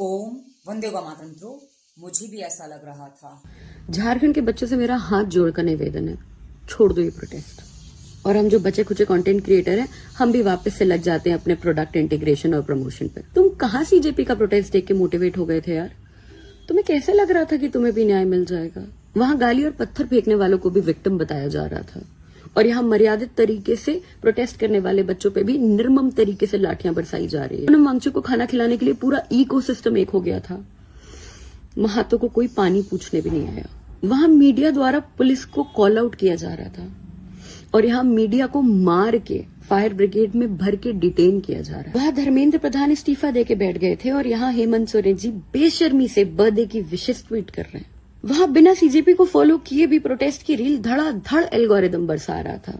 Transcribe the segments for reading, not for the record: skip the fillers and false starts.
ओम वंदे मातरम। तो मुझे भी ऐसा लग रहा था। झारखंड के बच्चों से मेरा हाथ जोड़कर निवेदन है, छोड़ दो ये प्रोटेस्ट। और हम जो बचे खुचे कंटेंट क्रिएटर हैं, हम भी वापस से लग जाते हैं अपने प्रोडक्ट इंटीग्रेशन और प्रमोशन पे। तुम कहाँ सीजेपी का प्रोटेस्ट देख के मोटिवेट हो गए थे यार? तुम्हें कैसे लग रहा था कि तुम्हें भी न्याय मिल जाएगा? वहां गाली और पत्थर फेंकने वालों को भी विक्टिम बताया जा रहा था, और यहाँ मर्यादित तरीके से प्रोटेस्ट करने वाले बच्चों पे भी निर्मम तरीके से लाठियां बरसाई जा रही है। मांगचू को खाना खिलाने के लिए पूरा इकोसिस्टम एक हो गया था, महातों को कोई पानी पूछने भी नहीं आया। वहां मीडिया द्वारा पुलिस को कॉल आउट किया जा रहा था, और यहाँ मीडिया को मार के फायर ब्रिगेड में भर के डिटेन किया जा रहा है। वहां धर्मेंद्र प्रधान इस्तीफा देके बैठ गए थे, और यहाँ हेमंत सोरेन जी बेशर्मी से बर्थडे की विशेष ट्वीट कर रहे हैं। वहां बिना सीजेपी को फॉलो किए भी प्रोटेस्ट की रील धड़ाधड़ एल्गोरिदम बरसा रहा था।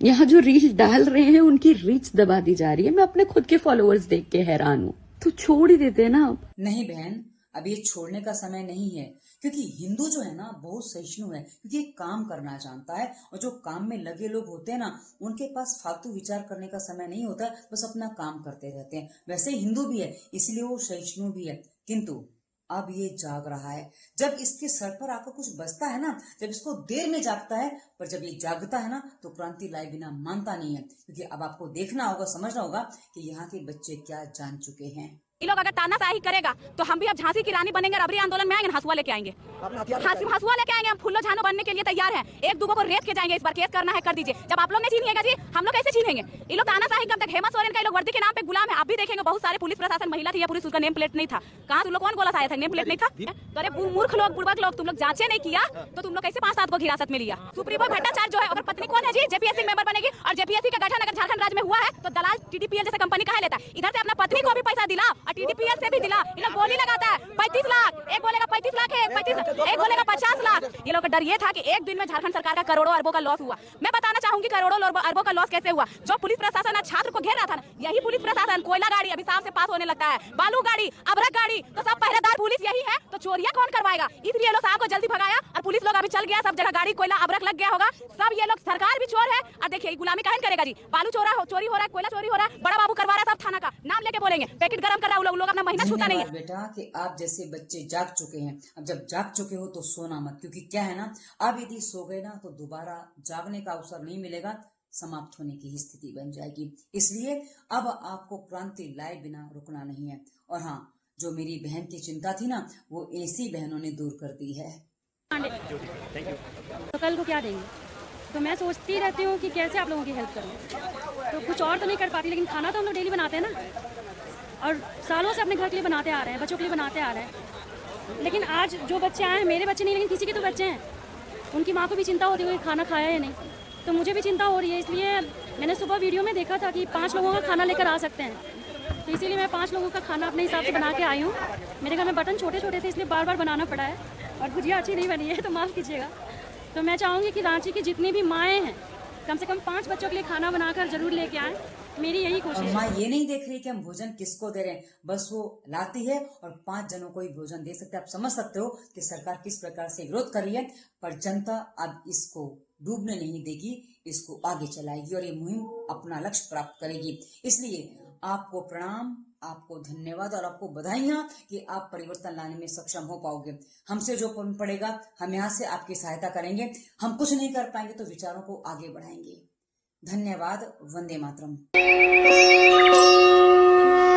यहाँ जो रील डाल रहे हैं उनकी रीच दबा दी जा रही है। मैं अपने खुद के फॉलोअर्स देख के हैरान हूँ। तो छोड़ ही देते हैं ना आप। नहीं बहन, अब ये छोड़ने का समय नहीं है, क्योंकि हिंदू जो है ना बहुत सहिष्णु है, क्योंकि काम करना जानता है। और जो काम में लगे लोग होते हैं ना, उनके पास फालतू विचार करने का समय नहीं होता, बस अपना काम करते रहते हैं। वैसे हिंदू भी है, इसलिए वो सहिष्णु भी है। किंतु अब ये जाग रहा है। जब इसके सर पर आकर कुछ बसता है ना, जब इसको देर में जागता है, पर जब ये जागता है ना तो क्रांति लाए बिना मानता नहीं है। क्योंकि अब आपको देखना होगा, समझना होगा कि यहाँ के बच्चे क्या जान चुके हैं। ये लोग अगर तानाशाही करेगा तो हम भी अब झांसी की रानी बनेंगे, रबरी आंदोलन में आएंगे, हंसुआ लेके आएंगे, हंसुआ लेके आएंगे। हम फुल्लो झानो बनने के लिए तैयार हैं। एक दूगो को रेत के जाएंगे। इस बार केस करना है कर दीजिए। जब आप लोग नहीं छीनिएगा जी, हम लोग कैसे छीनेंगे? ये लोग तानाशाही कब तक? हेमंत सोरेन का ये लोग वर्दी के नाम पे गुलाम है। आप भी देखेंगे बहुत सारे पुलिस प्रशासन महिला थी या पुलिस, उसका नेम प्लेट नहीं था। कहाँ तुम लोग कौन बोला आया था नेम प्लेट नहीं था? तो अरे मूर्ख लोग, बुड़बक लोग, तुम लोग जांचे नहीं किया तो तुम लोग कैसे 5-7 को हिरासत में लिया? सुप्रीमो भट्टाचार्य जो है, अगर पत्नी कौन है जी? जेपीएससी मेंबर बनेगी, और जेपीएससी का गठन अगर झारखंड राज्य में हुआ है तो दलाल टीडीपीएल जैसे कंपनी कहाँ लेता है? इधर से अपना पत्नी को भी पैसा दिला और टीडीपीएल से भी दिला। ये लोग बोली लगाता है 35 लाख, एक बोलेगा 35 लाख है, 35 एक बोलेगा 50 लाख। ये लोग का डर ये था कि एक दिन में झारखंड सरकार का करोड़ों अरबों का लॉस हुआ। मैं बताना चाहूंगी करोड़ों अरबों का लॉस कैसे हुआ। जो पुलिस प्रशासन आज छात्र को घेर रहा था ना, यही पुलिस प्रशासन कोयला गाड़ी अभी साफ से पास होने लगता है, बालू गाड़ी, अबरक गाड़ी, तो सब पहरेदार पुलिस यही है। तो चोरियां कौन करवाएगा? इसलिए लोग साहब को जल्दी भगाया, और पुलिस लोग अभी चल गया, सब जगह गाड़ी कोयला अबरक लग गया होगा। सब ये लोग, सरकार भी चोर है। और देखिए गुलामी काहे करेगा जी? बालू चोरी हो रहा है, कोयला चोरी हो रहा है, बड़ा बाबू करवा रहा है, सब थाना का नाम लेके बोलेंगे, पैकेट गरम कर रहा है। लोग अपना महीना छूता नहीं है। बेटा कि आप जैसे बच्चे जाग चुके हैं। अब जब जाग चुके हो तो सोना मत, क्योंकि क्या है ना, अब यदि सो गए ना तो दोबारा जागने का अवसर नहीं मिलेगा, समाप्त होने की ही स्थिति बन जाएगी। इसलिए अब आपको क्रांति लाए बिना रुकना नहीं है। और हाँ, जो मेरी बहन की चिंता थी ना, वो ऐसी बहनों ने दूर कर दी है। तो कल को क्या देंगे? तो मैं सोचती रहती हूँ कि कैसे आप लोगों की हेल्प करूँ। तो कुछ और तो नहीं कर पाती, लेकिन खाना तो हम लोग डेली बनाते हैं ना, और सालों से अपने घर के लिए बनाते आ रहे हैं, बच्चों के लिए बनाते आ रहे हैं। लेकिन आज जो बच्चे आए हैं, मेरे बच्चे नहीं, लेकिन किसी के तो बच्चे हैं, उनकी माँ को भी चिंता होती है कि खाना खाया या नहीं। तो मुझे भी चिंता हो रही है। इसलिए मैंने सुबह वीडियो में देखा था कि 5 लोगों का खाना लेकर आ सकते हैं, तो इसीलिए मैं 5 लोगों का खाना अपने हिसाब से बना के आई हूँ। मेरे घर में बटन छोटे छोटे थे, इसलिए बार बार बनाना पड़ा है, और भुजिया अच्छी नहीं बनी है तो माफ़ कीजिएगा। तो मैं चाहूँगी कि रांची की जितनी भी माएँ हैं, कम से कम 5 बच्चों के लिए खाना बनाकर जरूर लेके आएँ। मेरी यही कोशिश है। माँ ये नहीं देख रही कि हम भोजन किसको दे रहे हैं, बस वो लाती है और 5 जनों को ही भोजन दे सकते हैं। आप समझ सकते हो कि सरकार किस प्रकार से विरोध कर रही है, पर जनता अब इसको डूबने नहीं देगी, इसको आगे चलाएगी और ये मुहिम अपना लक्ष्य प्राप्त करेगी। इसलिए आपको प्रणाम, आपको धन्यवाद और आपको बधाइयां कि आप परिवर्तन लाने में सक्षम हो पाओगे। हमसे जो पड़ेगा हम यहाँ से आपकी सहायता करेंगे। हम कुछ नहीं कर पाएंगे तो विचारों को आगे बढ़ाएंगे। धन्यवाद। वंदे मातरम।